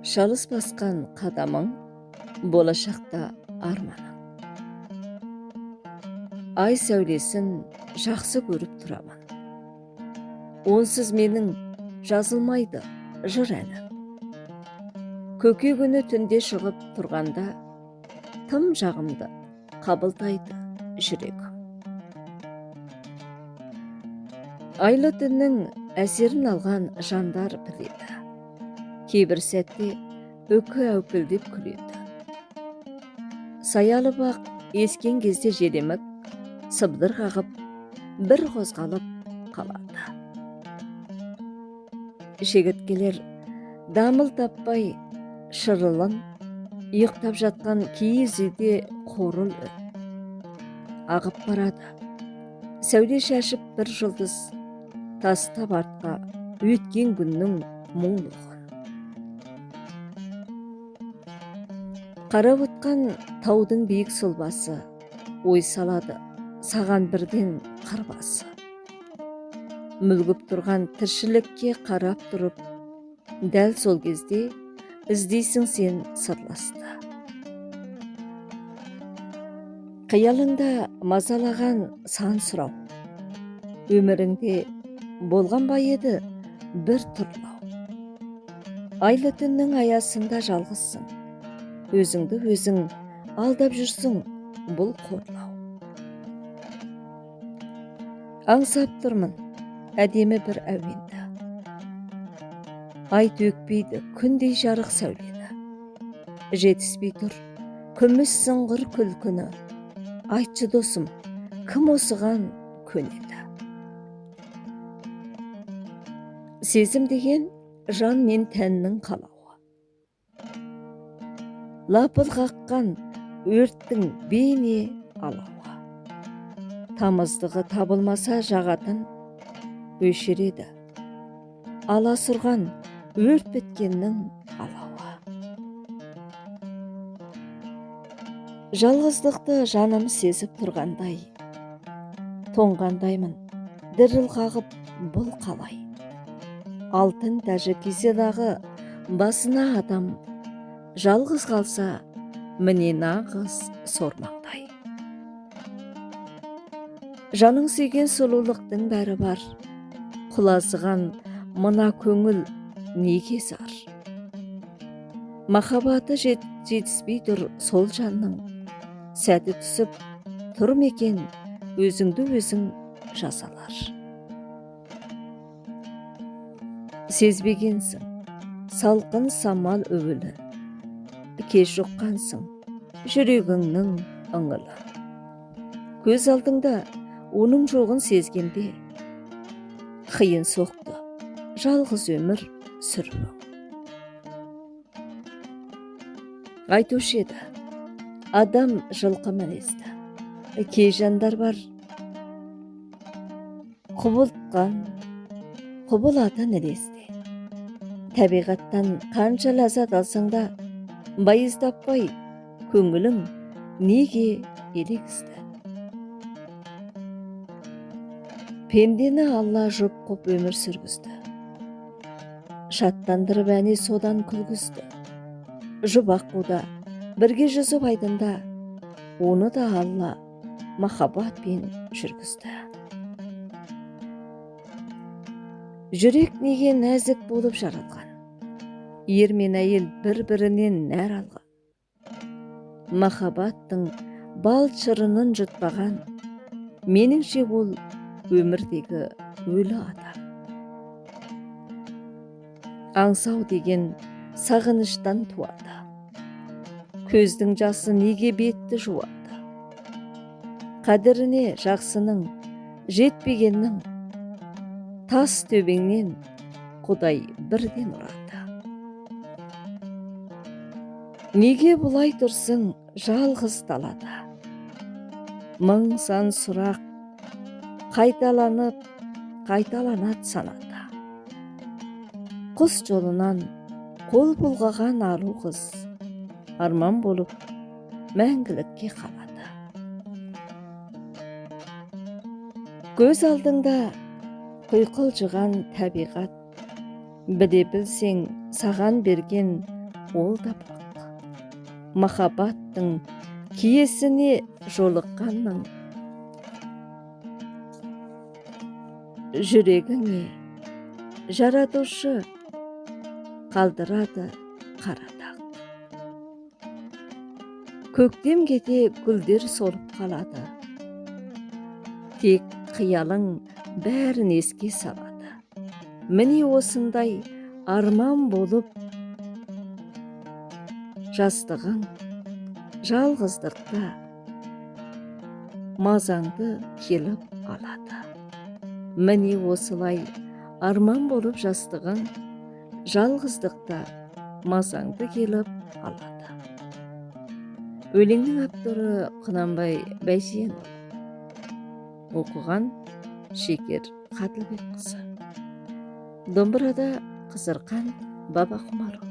Шалыс басқан қадамың, болашақта арманың. Ай сәулесін жақсы көріп тұрамын. Онсыз менің жазылмайды жыр әнім. Көке күні түнде шығып тұрғанда, тым жағымды қабылдайды жүрегім. Айлы түннің әсерін алған жандар біледі. Кейбір сәтте үкі әупілдеп күледі. Саялы бақ ескен кезде желемік, сыбдыр қағып, бір қозғалып қалады. Шегірткелер дамыл таппай шырылын, ұйықтап жатқан киіз үйде қорыл үн. Ағып барады, сәуле шашып бір жұлдыз, тастап артқа өткен күннің мұңлығын. Қарап отқан таудың биік сұлбасы, ой салады саған бірден қырбасы. Мүлгіп тұрған тіршілікке қарап тұрып, дәл сол кезде іздейсің сен сырласты. Қиялыңда мазалаған сан сұрау, өміріңде болған ба еді бір тұрлау. Айлы түннің аясында жалғызсың, өзіңді өзің алдап жүрсің, бұл қорлау. Аңсап тұрмын әдемі бір әуенді, ай төкпейді күндей жарық сәулені. Жетіспей тұр күміс сыңғыр күлкіні, айтшы досым, кім осыған көнеді. Сезім деген жан мен тәннің қалауы. Лапыл қаққан өрттің бейне алауы. Тамыздығы табылмаса жағатын өшіреді. Аласұрған өрт біткеннің алауы. Жалғыздықты жаным сезіп тұрғандай, тоңғандаймын діріл қағып бұл қалай. Алтын тәжі киседағы басына адам, жалғыз қалса міне нағыз сормаңдай. Жаның сүйген сұлулықтың бәрі бар, құлазыған мына көңіл неге зар. Махаббаты жетіспей тұр сол жанның, сәті түсіп тұр мекен өзіңді өзің жазалар. Сезбегенсің салқын самал өбілін, кеш жұққансың жүрегіңнің ыңылы. Көз алдыңда оның жоғын сезгенде, қиын соқты жалғыз өмір сүруің. Айтушы еді адам жылқы мінезді, кей жандар бар құбылтқан құбылатын ілесте. Табиғаттан қанша ләззат алсаң да, байыз таппай көңілің неге елегізді. Пендені Алла жұп қоп өмір сүргізді, шаттандырып әне содан күлгізді. Жұп аққуда бірге жүзіп айдында, оны да Алла махаббатпен жүргізді. Жүрек неге нәзік болып жаралған, ер мен әйел бір-бірінен нәр алған. Махаббаттың бал шырынын жұтпаған, меніңше ол өмірдегі өлі адам. Аңсау деген сағыныштан туады, көздің жасы неге бетті жуады. Қадіріне жақсының жетпегеннің, тас төбеңнен Құдай бірден ұрады. Неге бұлай тұрсың жалғыз далада, мың сан сұрақ қайталанып қайталанат санада. Құс жолынан қол бұлғаған ару қыз, арман болып мәңгілікке қалады. Көз алдыңда құйқылжыған табиғат, біле білсең саған берген ол да бірақ махаббаттың киесіне жолыққанның жүрегіңе жаратушы қалдырады қара дақ. Көктем кете гүлдер солып қалады, тек қиялың бәрін еске салады. Міне осындай арман болып жастығың жалғыздықта мазаңды келіп алады. Міне осылай арман болып жастығың жалғыздықта мазаңды келіп алады. Өлеңнің авторы Құнанбай Байсенов. Оқыған Шекер Қаділбекқызы. Домбырада Қызырқан Бабақұмаров.